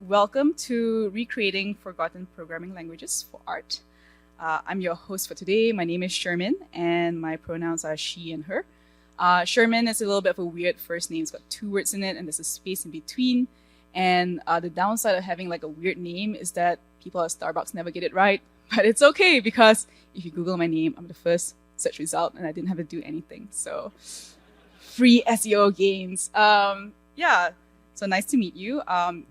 Welcome to Recreating Forgotten Programming Languages for Art. I'm your host for today. My name is Sher Minn, and my pronouns are she and her. Sher Minn is a little bit of a weird first name. It's got 2 words in it, and there's a space in between. And the downside of having like a weird name is that people at Starbucks never get it right. But it's okay, because if you Google my name, I'm the first search result, and I didn't have to do anything. So free SEO gains. Yeah. So nice to meet you.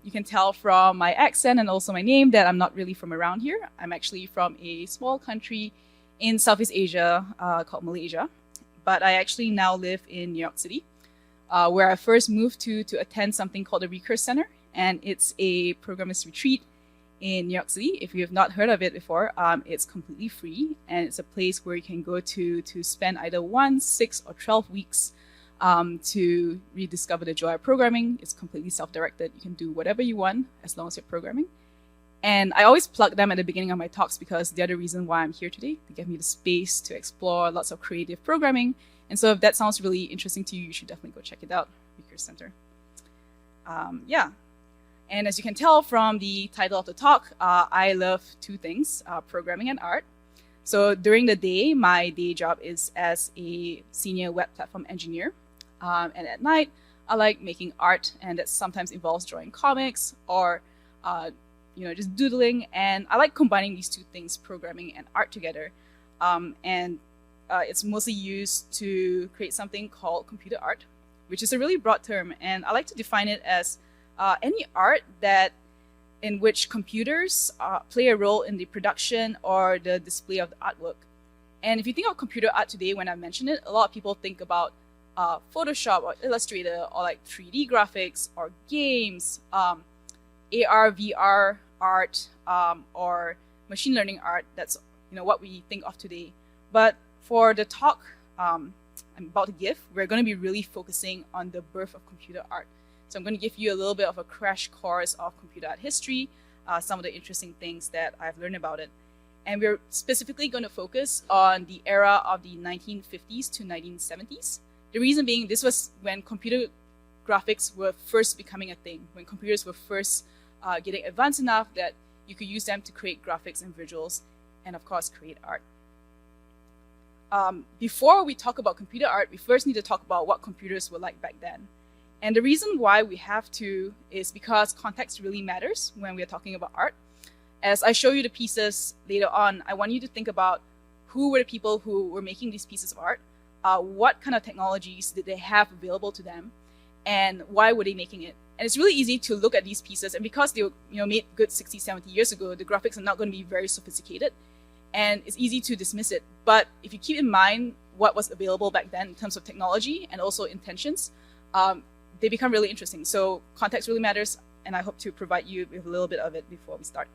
You can tell from my accent and also my name that I'm not really from around here. I'm actually from a small country in Southeast Asia called Malaysia. But I actually now live in New York City, where I first moved to attend something called the Recurse Center. And it's a programmers retreat in New York City. If you have not heard of it before, it's completely free. And it's a place where you can go to spend either 1, 6, or 12 weeks to rediscover the joy of programming. It's completely self-directed. You can do whatever you want as long as you're programming. And I always plug them at the beginning of my talks because they're the reason why I'm here today. They give me the space to explore lots of creative programming. And so if that sounds really interesting to you, you should definitely go check it out, Recurse Center. Yeah. And as you can tell from the title of the talk, I love 2 things, programming and art. So during the day, my day job is as a senior web platform engineer. And at night, I like making art, and that sometimes involves drawing comics or just doodling. And I like combining these 2 things, programming and art, together. It's mostly used to create something called computer art, which is a really broad term. And I like to define it as any art in which computers play a role in the production or the display of the artwork. And if you think of computer art today, when I mention it, a lot of people think about Photoshop or Illustrator or like 3D graphics or games, AR, VR art, or machine learning art. That's what we think of today. But for the talk I'm about to give, we're going to be really focusing on the birth of computer art. So I'm going to give you a little bit of a crash course of computer art history, some of the interesting things that I've learned about it. And we're specifically going to focus on the era of the 1950s to 1970s. The reason being, this was when computer graphics were first becoming a thing, when computers were first getting advanced enough that you could use them to create graphics and visuals, and of course, create art. Before we talk about computer art, we first need to talk about what computers were like back then. And the reason why we have to is because context really matters when we are talking about art. As I show you the pieces later on, I want you to think about who were the people who were making these pieces of art, what kind of technologies did they have available to them, and why were they making it. And it's really easy to look at these pieces, and because they were made good 60, 70 years ago, the graphics are not going to be very sophisticated, and it's easy to dismiss it. But if you keep in mind what was available back then in terms of technology and also intentions, they become really interesting. So context really matters, and I hope to provide you with a little bit of it before we start.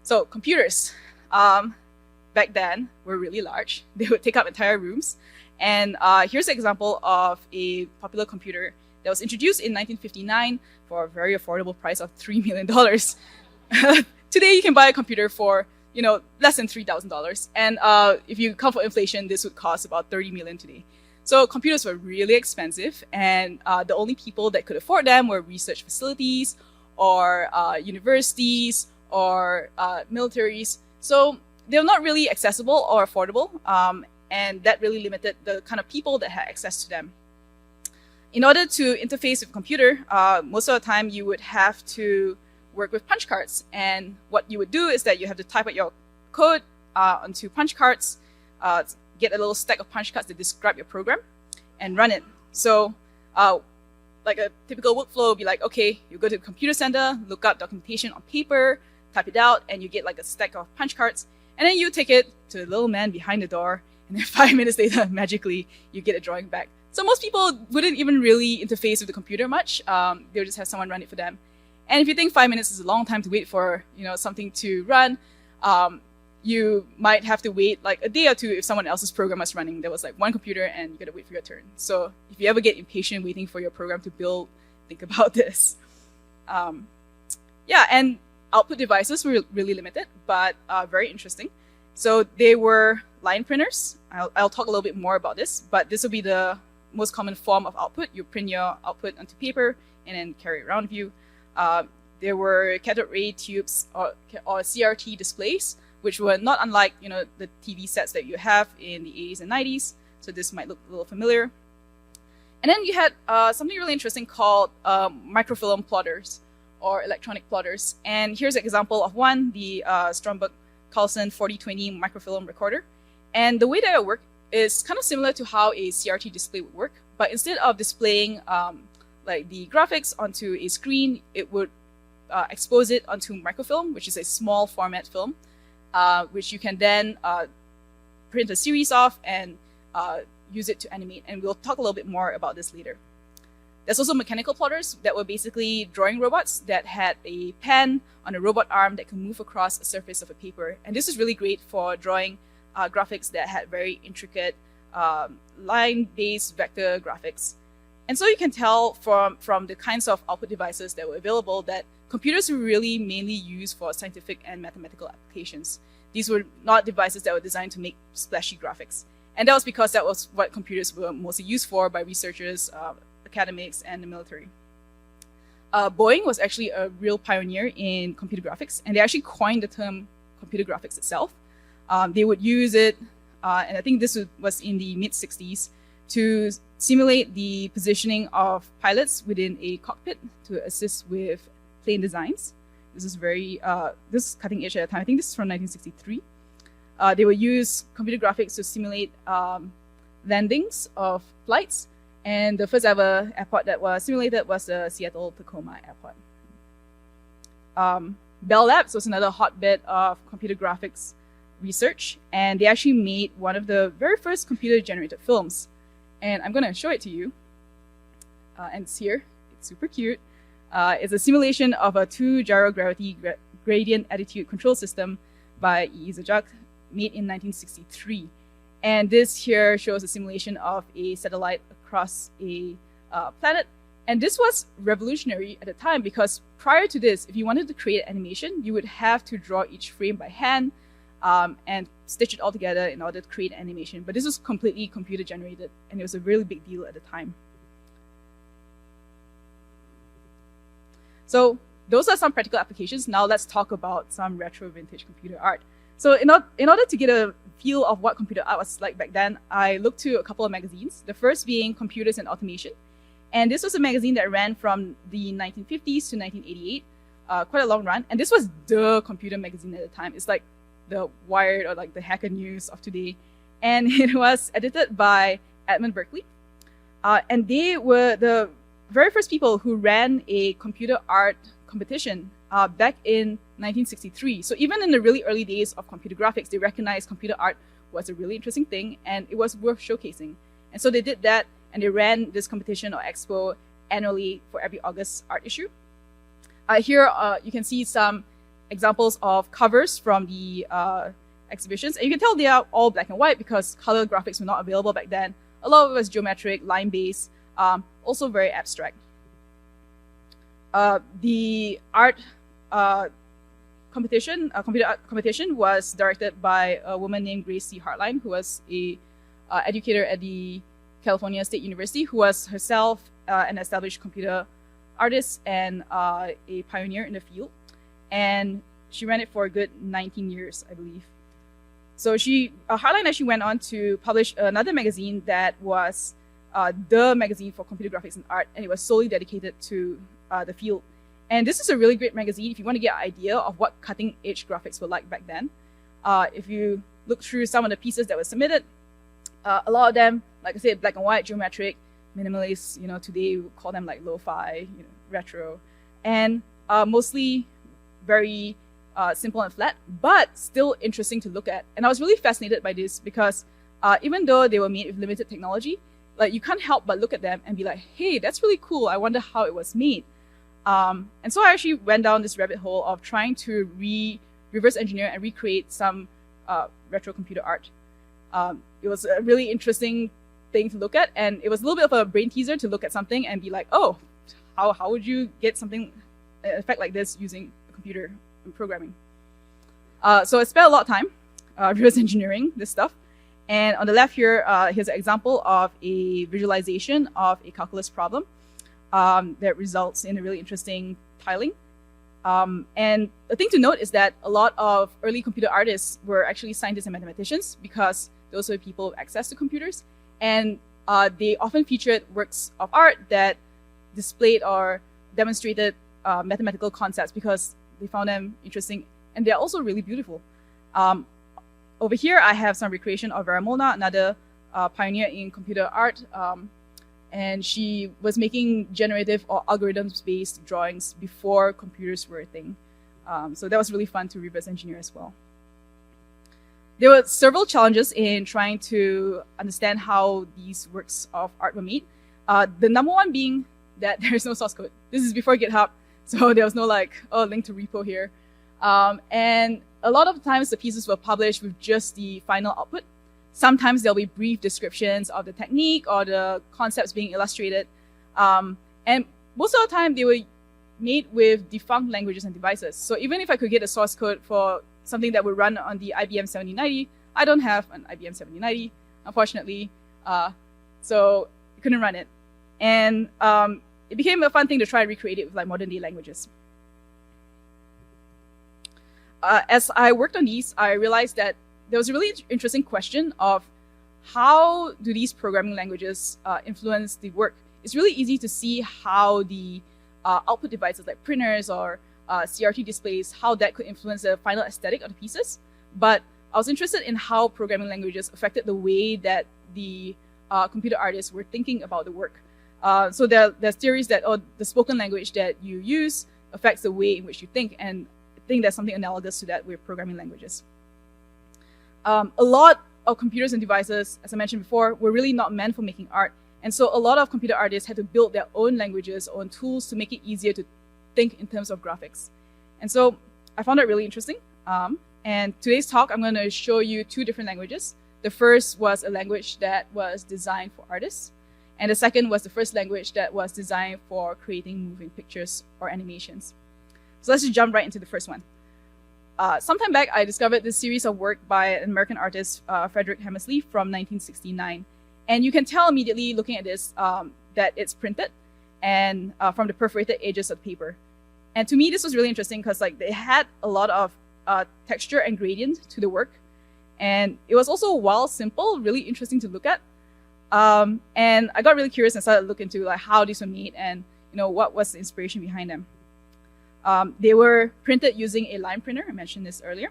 So computers, back then, were really large. They would take up entire rooms. And here's an example of a popular computer that was introduced in 1959 for a very affordable price of $3 million. Today, you can buy a computer for less than $3,000. And if you account for inflation, this would cost about $30 million today. So computers were really expensive, and the only people that could afford them were research facilities or universities or militaries. So they were not really accessible or affordable, and that really limited the kind of people that had access to them. In order to interface with a computer, most of the time you would have to work with punch cards. And what you would do is that you have to type out your code onto punch cards, get a little stack of punch cards that describe your program, and run it. So like a typical workflow would be like, okay, you go to the computer center, look up documentation on paper, type it out, and you get like a stack of punch cards. And then you take it to the little man behind the door, and then 5 minutes later, magically, you get a drawing back. So most people wouldn't even really interface with the computer much. They would just have someone run it for them. And if you think 5 minutes is a long time to wait for something to run, you might have to wait like a day or 2 if someone else's program was running. There was like one computer, and you got to wait for your turn. So if you ever get impatient waiting for your program to build, think about this. Yeah, and output devices were really limited, but very interesting. So they were line printers. I'll talk a little bit more about this, but this will be the most common form of output. You print your output onto paper and then carry it around with you. there were cathode ray tubes or CRT displays, which were not unlike the TV sets that you have in the 80s and 90s. So this might look a little familiar. And then you had something really interesting called microfilm plotters or electronic plotters. And here's an example of one, the Stromberg-Carlson 4020 microfilm recorder. And the way that it worked is kind of similar to how a CRT display would work, but instead of displaying like the graphics onto a screen, it would expose it onto microfilm, which is a small format film, which you can then print a series of and use it to animate. And we'll talk a little bit more about this later. There's also mechanical plotters that were basically drawing robots that had a pen on a robot arm that can move across a surface of a paper. And this is really great for drawing graphics that had very intricate line-based vector graphics. And so you can tell from the kinds of output devices that were available that computers were really mainly used for scientific and mathematical applications. These were not devices that were designed to make splashy graphics. And that was because that was what computers were mostly used for by researchers, academics, and the military. Boeing was actually a real pioneer in computer graphics, and they actually coined the term computer graphics itself. They would use it, and I think this was in the mid-60s, to simulate the positioning of pilots within a cockpit to assist with plane designs. This is this is cutting edge at the time. I think this is from 1963. They would use computer graphics to simulate landings of flights, and the first ever airport that was simulated was the Seattle-Tacoma Airport. Bell Labs was another hotbed of computer graphics research, and they actually made one of the very first computer-generated films. And I'm going to show it to you. And it's here. It's super cute. It's a simulation of a 2-gyrogravity gradient attitude control system by Izajak, made in 1963. And this here shows a simulation of a satellite across a planet. And this was revolutionary at the time because prior to this, if you wanted to create animation, you would have to draw each frame by hand and stitch it all together in order to create animation. But this was completely computer generated, and it was a really big deal at the time. So those are some practical applications. Now let's talk about some retro vintage computer art. So in order to get a feel of what computer art was like back then, I looked to a couple of magazines, the first being Computers and Automation. And this was a magazine that ran from the 1950s to 1988, quite a long run. And this was the computer magazine at the time. It's like the Wired or like the Hacker News of today. And it was edited by Edmund Berkeley. And they were the very first people who ran a computer art competition back in 1963. So even in the really early days of computer graphics, they recognized computer art was a really interesting thing and it was worth showcasing. And so they did that, and they ran this competition or expo annually for every August art issue. Here you can see some examples of covers from the exhibitions. And you can tell they are all black and white because color graphics were not available back then. A lot of it was geometric, line-based, also very abstract. The art computer art competition was directed by a woman named Grace C. Hartline, who was a educator at the California State University, who was herself an established computer artist and a pioneer in the field. And she ran it for a good 19 years, I believe. So Hartline actually went on to publish another magazine that was the magazine for computer graphics and art, and it was solely dedicated to the field. And this is a really great magazine if you want to get an idea of what cutting-edge graphics were like back then. If you look through some of the pieces that were submitted, a lot of them, like I said, black and white, geometric, minimalist. Today we would call them like lo-fi, retro, and mostly very simple and flat, but still interesting to look at. And I was really fascinated by this because even though they were made with limited technology, like you can't help but look at them and be like, hey, that's really cool. I wonder how it was made. And so I actually went down this rabbit hole of trying to reverse engineer and recreate some retro computer art. It was a really interesting thing to look at, and it was a little bit of a brain teaser to look at something and be like, oh, how would you get something, an effect like this using a computer and programming? So I spent a lot of time reverse engineering this stuff. And on the left here, here's an example of a visualization of a calculus problem that results in a really interesting tiling. And the thing to note is that a lot of early computer artists were actually scientists and mathematicians because those were people with access to computers. And they often featured works of art that displayed or demonstrated mathematical concepts because they found them interesting, and they're also really beautiful. Over here, I have some recreation of Vera Molnar, another pioneer in computer art. And she was making generative or algorithms-based drawings before computers were a thing. So that was really fun to reverse engineer as well. There were several challenges in trying to understand how these works of art were made. The number one being that there's no source code. This is before GitHub, so there was no like, oh, link to repo here. And a lot of times the pieces were published with just the final output. Sometimes there'll be brief descriptions of the technique or the concepts being illustrated. And most of the time they were made with defunct languages and devices. So even if I could get a source code for something that would run on the IBM 7090, I don't have an IBM 7090, unfortunately. So I couldn't run it. And it became a fun thing to try and recreate it with like modern day languages. As I worked on these, I realized that there was a really interesting question of how do these programming languages influence the work. It's really easy to see how the output devices like printers or CRT displays, how that could influence the final aesthetic of the pieces. But I was interested in how programming languages affected the way that the computer artists were thinking about the work. So there's theories that the spoken language that you use affects the way in which you think, and I think there's something analogous to that with programming languages. A lot of computers and devices, as I mentioned before, were really not meant for making art. And so a lot of computer artists had to build their own languages, own tools to make it easier to think in terms of graphics. And so I found that really interesting. And today's talk, I'm going to show you two different languages. The first was a language that was designed for artists. And the second was the first language that was designed for creating moving pictures or animations. So let's just jump right into the first one. Sometime back, I discovered this series of work by an American artist, Frederick Hammersley, from 1969. And you can tell immediately looking at this that it's printed and from the perforated edges of the paper. And to me, this was really interesting because like they had a lot of texture and gradient to the work. And it was also, while simple, really interesting to look at. And I got really curious and started to look into like how these were made and what was the inspiration behind them. They were printed using a line printer. I mentioned this earlier.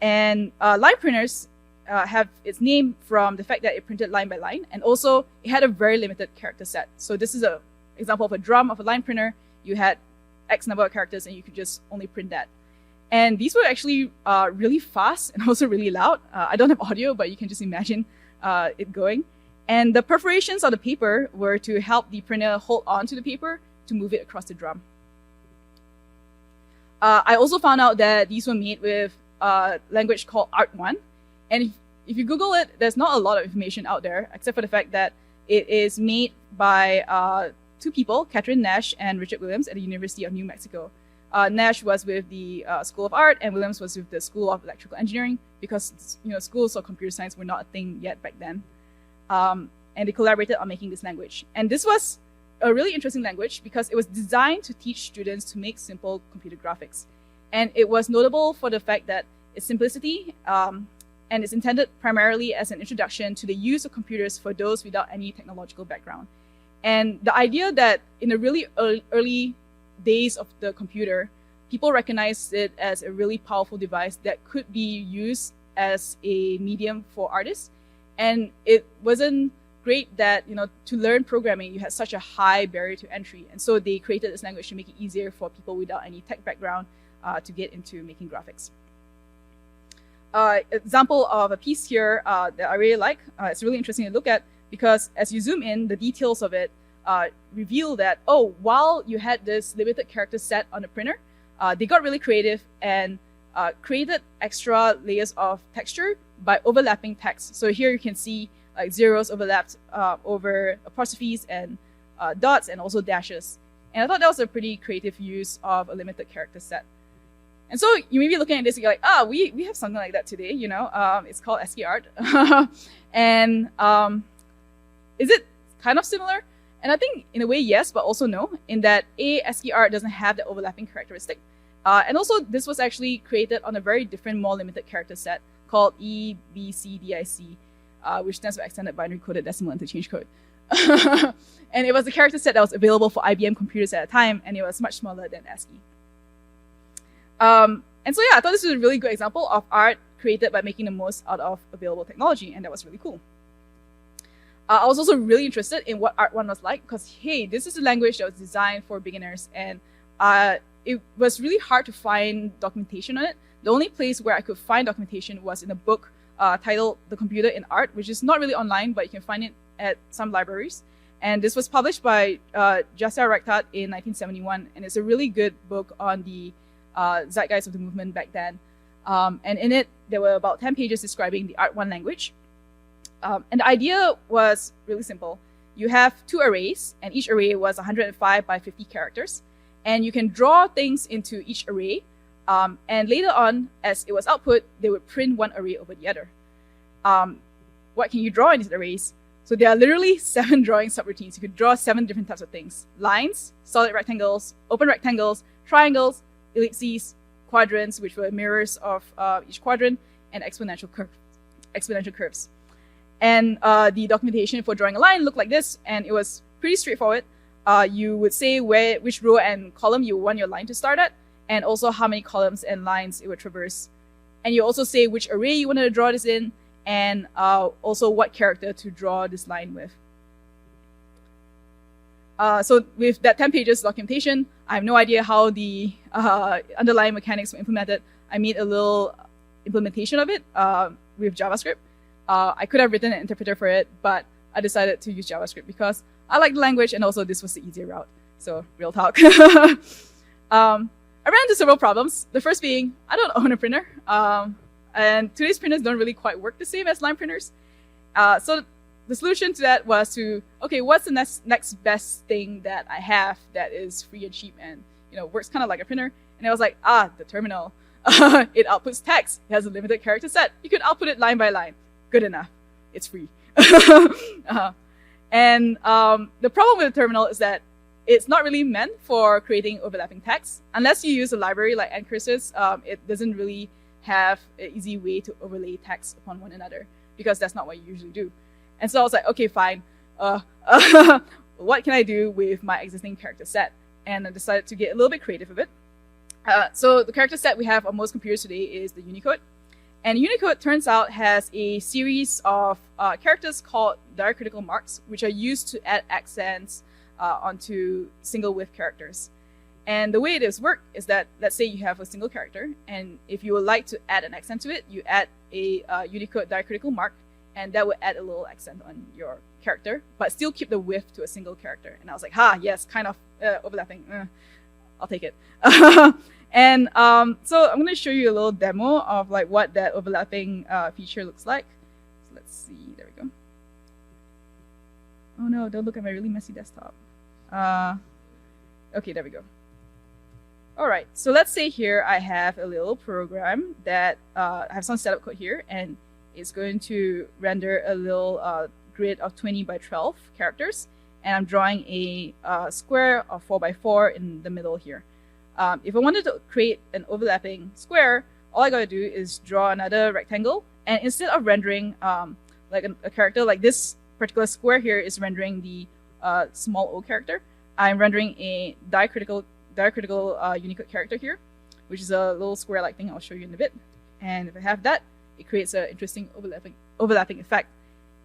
And line printers have its name from the fact that it printed line by line. And also, it had a very limited character set. So this is an example of a drum of a line printer. You had X number of characters, and you could just only print that. And these were actually really fast and also really loud. I don't have audio, but you can just imagine it going. And the perforations on the paper were to help the printer hold on to the paper to move it across the drum. I also found out that these were made with a language called Art1. And if you Google it, there's not a lot of information out there, except for the fact that it is made by two people, Catherine Nash and Richard Williams at the University of New Mexico. Nash was with the School of Art, and Williams was with the School of Electrical Engineering, because schools of computer science were not a thing yet back then. And they collaborated on making this language. And this was a really interesting language because it was designed to teach students to make simple computer graphics. And it was notable for the fact that its simplicity and it's intended primarily as an introduction to the use of computers for those without any technological background. And the idea that in the really early days of the computer, people recognized it as a really powerful device that could be used as a medium for artists. And it wasn't great that, to learn programming, you had such a high barrier to entry. And so they created this language to make it easier for people without any tech background to get into making graphics. Example of a piece here that I really like. It's really interesting to look at because as you zoom in, the details of it reveal that, while you had this limited character set on the printer, they got really creative and created extra layers of texture by overlapping text. So here you can see like zeros overlapped over apostrophes and dots and also dashes. And I thought that was a pretty creative use of a limited character set. And so you may be looking at this and you're like, we have something like that today, it's called ASCII art. And is it kind of similar? And I think in a way, yes, but also no, in that ASCII art doesn't have the overlapping characteristic. And also, this was actually created on a very different, more limited character set called EBCDIC, which stands for Extended Binary Coded Decimal Interchange Code. And it was a character set that was available for IBM computers at the time, and it was much smaller than ASCII. And so yeah, I thought this was a really good example of art created by making the most out of available technology, and that was really cool. I was also really interested in what Art 1 was like, because hey, this is a language that was designed for beginners, and it was really hard to find documentation on it. The only place where I could find documentation was in a book titled The Computer in Art, which is not really online, but you can find it at some libraries. And this was published by Jasser Rektat in 1971, and it's a really good book on the zeitgeist of the movement back then. And in it, there were about 10 pages describing the Art 1 language. And the idea was really simple. You have two arrays, and each array was 105 by 50 characters. And you can draw things into each array. And later on, as it was output, they would print one array over the other. What can you draw in these arrays? So there are literally 7 drawing subroutines. You could draw 7 different types of things: lines, solid rectangles, open rectangles, triangles, ellipses, quadrants, which were mirrors of each quadrant, and exponential curves. And the documentation for drawing a line looked like this, and it was pretty straightforward. You would say which row and column you want your line to start at, and also how many columns and lines it would traverse. And you also say which array you wanted to draw this in, and also what character to draw this line with. So with that 10 pages documentation, I have no idea how the underlying mechanics were implemented. I made a little implementation of it with JavaScript. I could have written an interpreter for it, but I decided to use JavaScript because I like the language, and also this was the easier route. So real talk. I ran into several problems. The first being, I don't own a printer. And today's printers don't really quite work the same as line printers. So the solution to that was to, okay, what's the next best thing that I have that is free and cheap and works kind of like a printer? And I was like, the terminal. It outputs text. It has a limited character set. You could output it line by line. Good enough. It's free. And the problem with the terminal is that it's not really meant for creating overlapping text. Unless you use a library like ncurses, it doesn't really have an easy way to overlay text upon one another, because that's not what you usually do. And so I was like, okay, fine. What can I do with my existing character set? And I decided to get a little bit creative with it. So the character set we have on most computers today is the Unicode. And Unicode, turns out, has a series of characters called diacritical marks, which are used to add accents onto single width characters. And the way it is work is that, let's say you have a single character, and if you would like to add an accent to it, you add a Unicode diacritical mark, and that would add a little accent on your character, but still keep the width to a single character. And I was like, yes, kind of overlapping. I'll take it. And so I'm going to show you a little demo of like what that overlapping feature looks like. So let's see. There we go. Oh no, don't look at my really messy desktop. Okay, there we go. All right, so let's say here I have a little program that I have some setup code here, and it's going to render a little grid of 20 by 12 characters, and I'm drawing a square of 4 by 4 in the middle here. If I wanted to create an overlapping square, all I gotta do is draw another rectangle, and instead of rendering like a character like this particular square here is rendering the small o character, I'm rendering a diacritical Unicode character here, which is a little square-like thing I'll show you in a bit. And if I have that, it creates an interesting overlapping effect.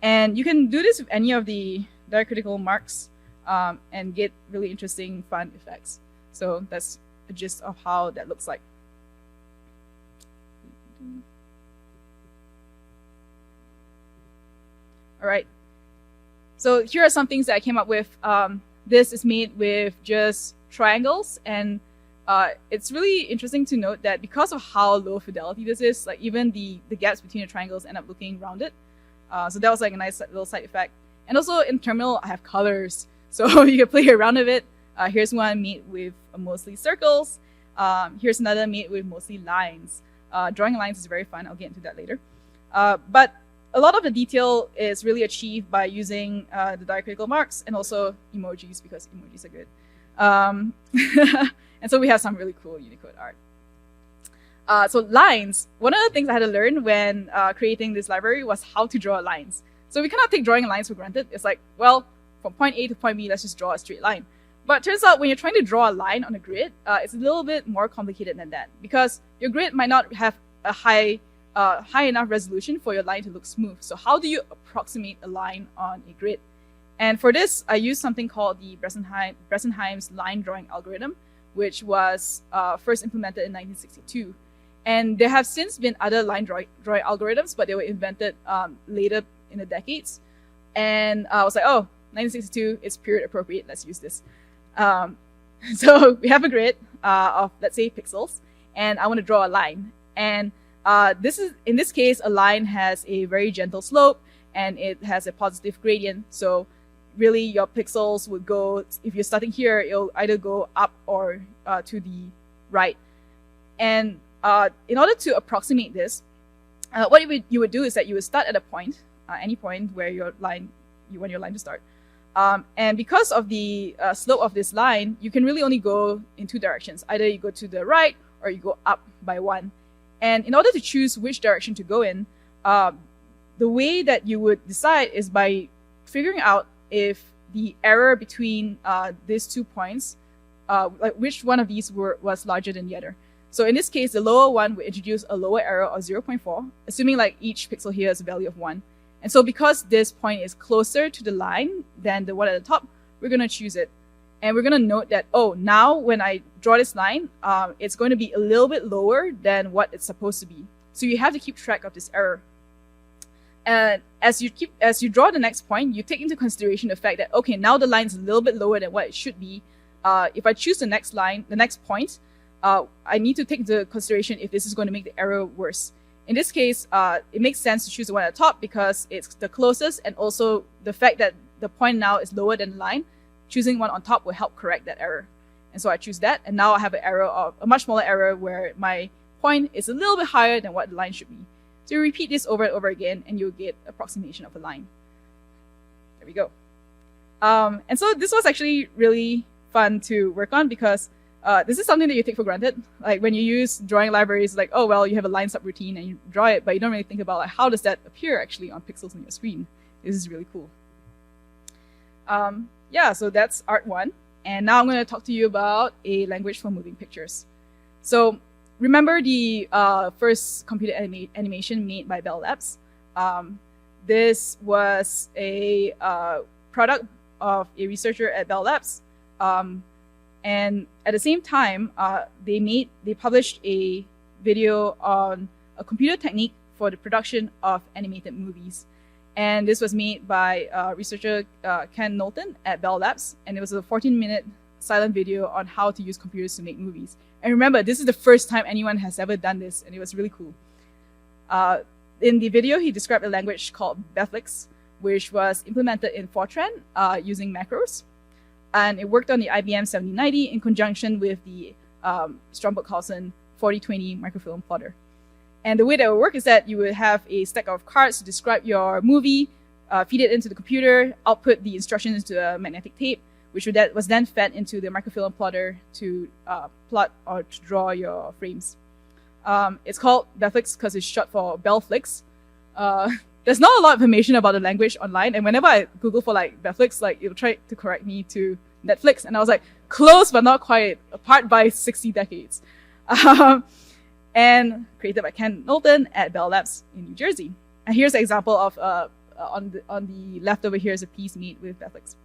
And you can do this with any of the diacritical marks and get really interesting, fun effects. So that's a gist of how that looks like. All right. So here are some things that I came up with. This is made with just triangles, and it's really interesting to note that because of how low fidelity this is, like even the gaps between the triangles end up looking rounded. So that was like a nice little side effect. And also in Terminal, I have colors, so you can play around with it. Here's one made with mostly circles. Here's another made with mostly lines. Drawing lines is very fun. I'll get into that later. But a lot of the detail is really achieved by using the diacritical marks and also emojis, because emojis are good. And And so we have some really cool Unicode art. So lines, one of the things I had to learn when creating this library was how to draw lines. So we cannot take drawing lines for granted. It's like, well, from point A to point B, let's just draw a straight line. But it turns out when you're trying to draw a line on a grid, it's a little bit more complicated than that, because your grid might not have a high enough resolution for your line to look smooth. So how do you approximate a line on a grid? And for this, I used something called the Bressenheim's line drawing algorithm, which was first implemented in 1962. And there have since been other line drawing algorithms, but they were invented later in the decades. And I was like, oh, 1962, it's period appropriate, let's use this. So we have a grid of, let's say, pixels, and I want to draw a line. And in this case, a line has a very gentle slope, and it has a positive gradient. So really, your pixels would go, if you're starting here, it'll either go up or to the right. And in order to approximate this, what you would do is that you would start at a point, any point where you want your line to start. And because of the slope of this line, you can really only go in two directions. Either you go to the right or you go up by one. And in order to choose which direction to go in, the way that you would decide is by figuring out if the error between these 2 points, like which one of these was larger than the other. So in this case, the lower one would introduce a lower error of 0.4, assuming like each pixel here is a value of 1. And so because this point is closer to the line than the one at the top, we're going to choose it. And we're going to note that, oh, now when I draw this line, it's going to be a little bit lower than what it's supposed to be. So you have to keep track of this error. And as you draw the next point, you take into consideration the fact that, okay, now the line is a little bit lower than what it should be. If I choose the next point, I need to take into consideration if this is going to make the error worse. In this case, it makes sense to choose the one at the top because it's the closest, and also the fact that the point now is lower than the line, choosing one on top will help correct that error. And so I choose that, and now I have a much smaller error where my point is a little bit higher than what the line should be. So you repeat this over and over again, and you'll get approximation of a line. There we go. And so this was actually really fun to work on because this is something that you take for granted. Like when you use drawing libraries, like, oh, well, you have a line subroutine and you draw it, but you don't really think about like how does that appear actually on pixels on your screen. This is really cool. Yeah, so that's Art 1. And now I'm going to talk to you about a language for moving pictures. So remember the first computer animation made by Bell Labs? This was a product of a researcher at Bell Labs. And at the same time, they published a video on a computer technique for the production of animated movies. And this was made by researcher Ken Knowlton at Bell Labs. And it was a 14-minute silent video on how to use computers to make movies. And remember, this is the first time anyone has ever done this, and it was really cool. In the video, he described a language called BEFLIX, which was implemented in Fortran using macros. And it worked on the IBM 7090 in conjunction with the Stromberg-Carlson 4020 microfilm plotter. And the way that would work is that you would have a stack of cards to describe your movie, feed it into the computer, output the instructions into a magnetic tape, which was then fed into the microfilm plotter to plot or to draw your frames. It's called BEFLIX because it's short for BEFLIX. There's not a lot of information about the language online, and whenever I Google for like BEFLIX, like it'll try to correct me to Netflix, and I was like, close but not quite, apart by 60 decades. And created by Ken Knowlton at Bell Labs in New Jersey. And here's an example of on the left over here is a piece made with BEFLIX.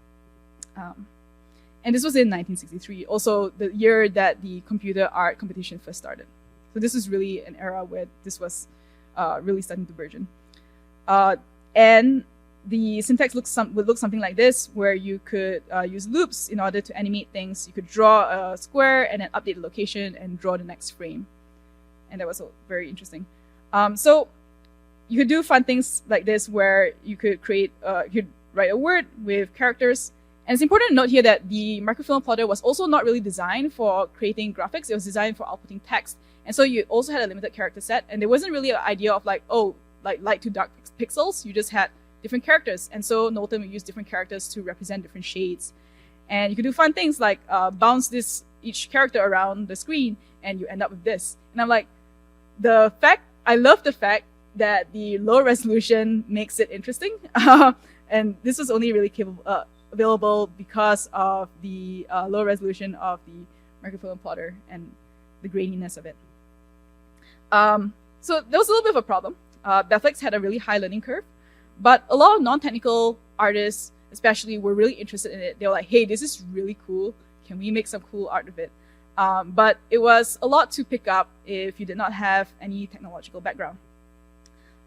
And this was in 1963, also the year that the computer art competition first started. So this is really an era where this was really starting to burgeon. And the syntax would look something like this, where you could use loops in order to animate things. You could draw a square and then update the location and draw the next frame. And that was very interesting. So you could do fun things like this, where you could write a word with characters. And it's important to note here that the microfilm plotter was also not really designed for creating graphics. It was designed for outputting text. And so you also had a limited character set. And there wasn't really an idea of like, oh, like light to dark pixels. You just had different characters. And so Knowlton would use different characters to represent different shades. And you could do fun things like bounce this each character around the screen, and you end up with this. And I'm like, I love the fact that the low resolution makes it interesting. And this was only really available because of the low resolution of the microfilm plotter and the graininess of it. So there was a little bit of a problem. BEFLIX had a really high learning curve, but a lot of non-technical artists especially were really interested in it. They were like, hey, this is really cool. Can we make some cool art of it? But it was a lot to pick up if you did not have any technological background.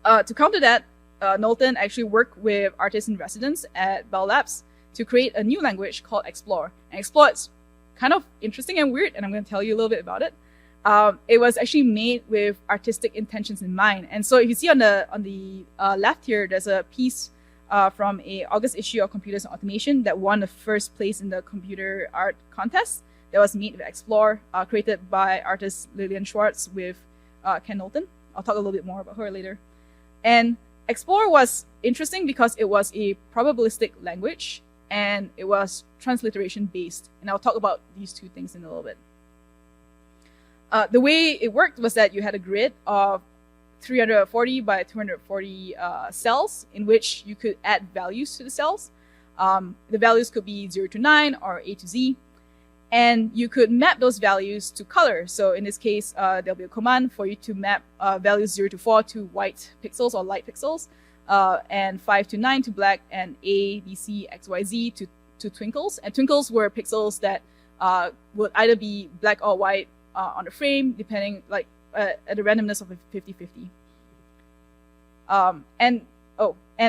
To counter that, Knowlton actually worked with artists in residence at Bell Labs to create a new language called Explore. And Explore is kind of interesting and weird, and I'm going to tell you a little bit about it. It was actually made with artistic intentions in mind. And so if you see on the left here, there's a piece from a August issue of Computers and Automation that won the first place in the computer art contest that was made with Explore, created by artist Lillian Schwartz with Ken Knowlton. I'll talk a little bit more about her later. And Explore was interesting because it was a probabilistic language and it was transliteration based. And I'll talk about these two things in a little bit. The way it worked was that you had a grid of 340 by 240 cells in which you could add values to the cells. The values could be 0 to 9 or A to Z. And you could map those values to color. So in this case, there'll be a command for you to map values 0 to 4 to white pixels or light pixels, and 5 to 9 to black, and A, B, C, X, Y, Z to twinkles. And twinkles were pixels that would either be black or white on the frame, depending at the randomness of a 50-50. And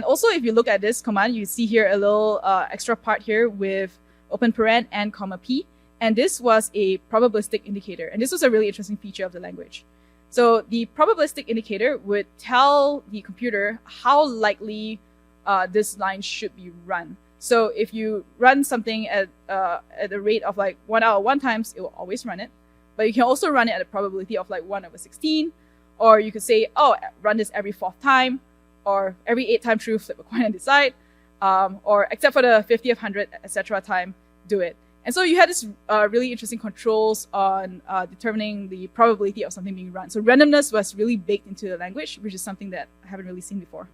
also if you look at this command, you see here a little extra part here with open paren and comma P. And this was a probabilistic indicator. And this was a really interesting feature of the language. So the probabilistic indicator would tell the computer how likely this line should be run. So if you run something at a rate of like 1 out of 1 times, it will always run it. But you can also run it at a probability of like 1 over 16. Or you could say, oh, run this every 4th time, or every 8th time through, flip a coin and decide. Or except for the 50th, 100th, etc. time, do it. And so you had this really interesting controls on determining the probability of something being run. So randomness was really baked into the language, which is something that I haven't really seen before.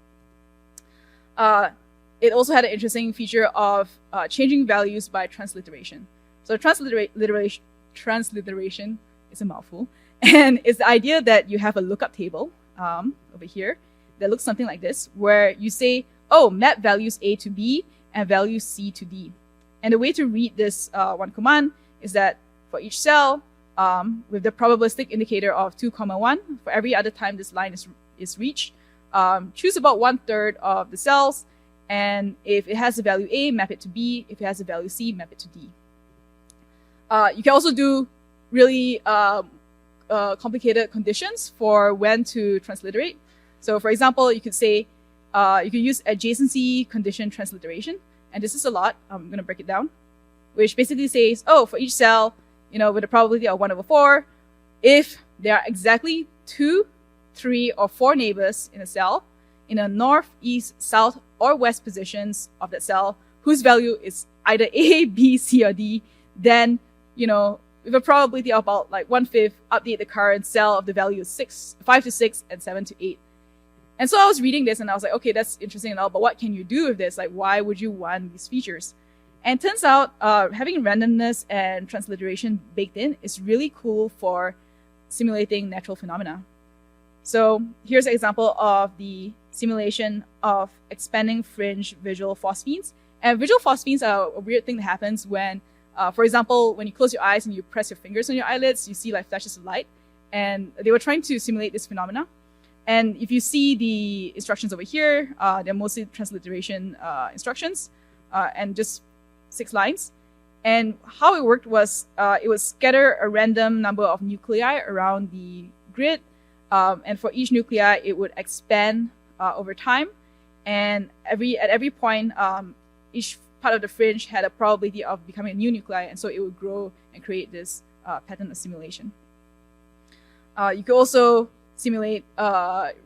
It also had an interesting feature of changing values by transliteration. So transliteration is a mouthful. And it's the idea that you have a lookup table over here that looks something like this, where you say, oh, map values A to B and values C to D. And the way to read this one command is that for each cell, with the probabilistic indicator of 2, 1, for every other time this line is reached, choose about 1/3 of the cells. And if it has a value A, map it to B. If it has a value C, map it to D. You can also do really complicated conditions for when to transliterate. So for example, you could say, you could use adjacency condition transliteration. And this is a lot. I'm going to break it down, which basically says, oh, for each cell, with a probability of 1 over 4, if there are exactly 2, 3, or 4 neighbors in a cell in a north, east, south, or west positions of that cell, whose value is either A, B, C, or D, then, with a probability of about like 1/5, update the current cell of the value of 5 to 6, and 7 to 8. And so I was reading this and I was like, okay, that's interesting and all, but what can you do with this? Like, why would you want these features? And it turns out having randomness and transliteration baked in is really cool for simulating natural phenomena. So here's an example of the simulation of expanding fringe visual phosphenes. And visual phosphenes are a weird thing that happens when, for example, when you close your eyes and you press your fingers on your eyelids, you see like flashes of light. And they were trying to simulate this phenomena. And if you see the instructions over here, they're mostly transliteration instructions and just 6 lines. And how it worked was it would scatter a random number of nuclei around the grid. And for each nuclei, it would expand over time. And at every point, each part of the fringe had a probability of becoming a new nuclei. And so it would grow and create this pattern of simulation. You could also simulate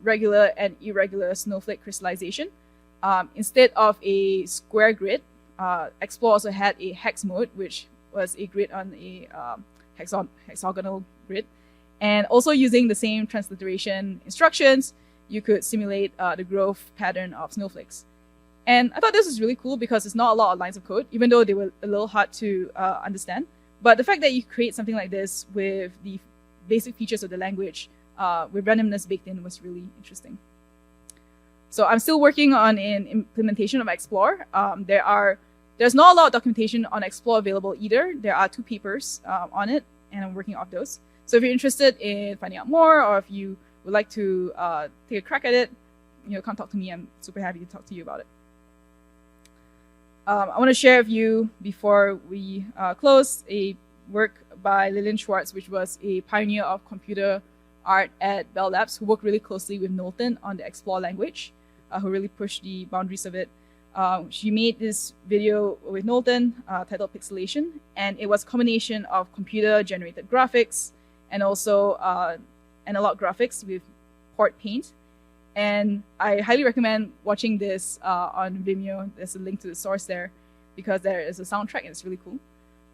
regular and irregular snowflake crystallization. Instead of a square grid, Explore also had a hex mode, which was a grid on a hexagonal grid. And also using the same transliteration instructions, you could simulate the growth pattern of snowflakes. And I thought this was really cool because it's not a lot of lines of code, even though they were a little hard to understand. But the fact that you create something like this with the basic features of the language with randomness baked in was really interesting. So I'm still working on an implementation of Explore. There's not a lot of documentation on Explore available either. There are 2 papers on it, and I'm working off those. So if you're interested in finding out more, or if you would like to take a crack at it, come talk to me. I'm super happy to talk to you about it. I want to share with you, before we close, a work by Lillian Schwartz, which was a pioneer of computer art at Bell Labs, who worked really closely with Knowlton on the Explore language, who really pushed the boundaries of it. She made this video with Knowlton titled Pixelation, and it was a combination of computer-generated graphics and also analog graphics with port paint. And I highly recommend watching this on Vimeo. There's a link to the source there because there is a soundtrack and it's really cool.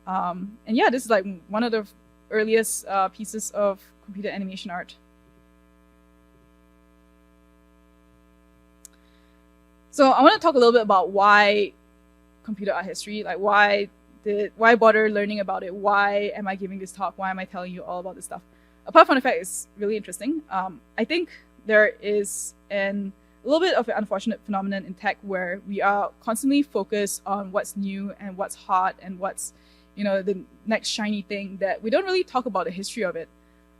And yeah, this is like one of the earliest pieces of computer animation art. So I want to talk a little bit about why computer art history, like why bother learning about it? Why am I giving this talk? Why am I telling you all about this stuff? Apart from the fact it's really interesting, I think there is a little bit of an unfortunate phenomenon in tech where we are constantly focused on what's new and what's hot and what's, the next shiny thing, that we don't really talk about the history of it.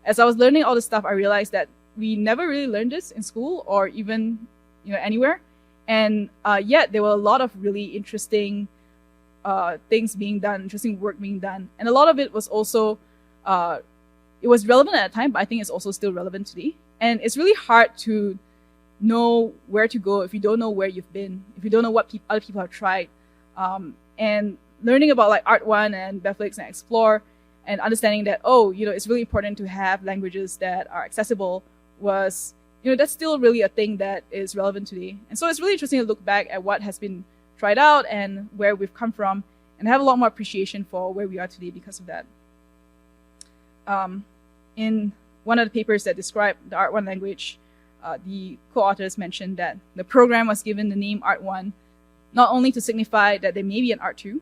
As I was learning all this stuff, I realized that we never really learned this in school or even, anywhere. And yet there were a lot of really interesting things being done, interesting work being done. And a lot of it was also, it was relevant at the time, but I think it's also still relevant today. And it's really hard to know where to go if you don't know where you've been, if you don't know what other people have tried. And learning about like Art 1 and BEFLIX and Explore and understanding that, it's really important to have languages that are accessible was, that's still really a thing that is relevant today. And so it's really interesting to look back at what has been tried out and where we've come from and have a lot more appreciation for where we are today because of that. In one of the papers that described the Art 1 language, the co-authors mentioned that the program was given the name Art 1 not only to signify that there may be an Art 2,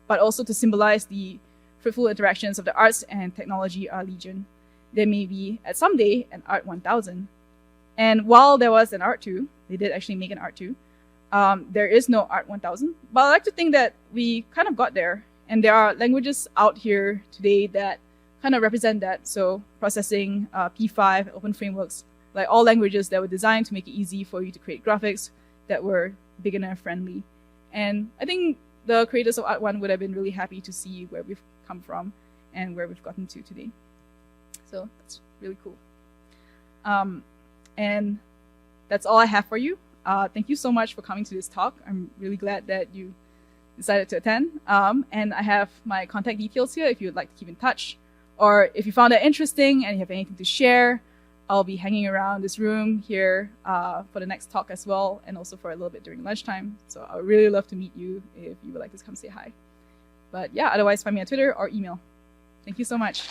but also to symbolize the fruitful interactions of the arts and technology are legion. There may be, at some day, an Art 1000. And while there was an Art 2, they did actually make an Art 2, there is no Art 1000. But I like to think that we kind of got there. And there are languages out here today that kind of represent that. So processing, P5, open frameworks, like all languages that were designed to make it easy for you to create graphics that were beginner friendly. And I think the creators of Art 1 would have been really happy to see where we've come from and where we've gotten to today. So that's really cool. And that's all I have for you. Thank you so much for coming to this talk. I'm really glad that you decided to attend. And I have my contact details here if you'd like to keep in touch. Or if you found that interesting and you have anything to share, I'll be hanging around this room here for the next talk as well, and also for a little bit during lunchtime. So I would really love to meet you if you would like to come say hi. But yeah, otherwise find me on Twitter or email. Thank you so much.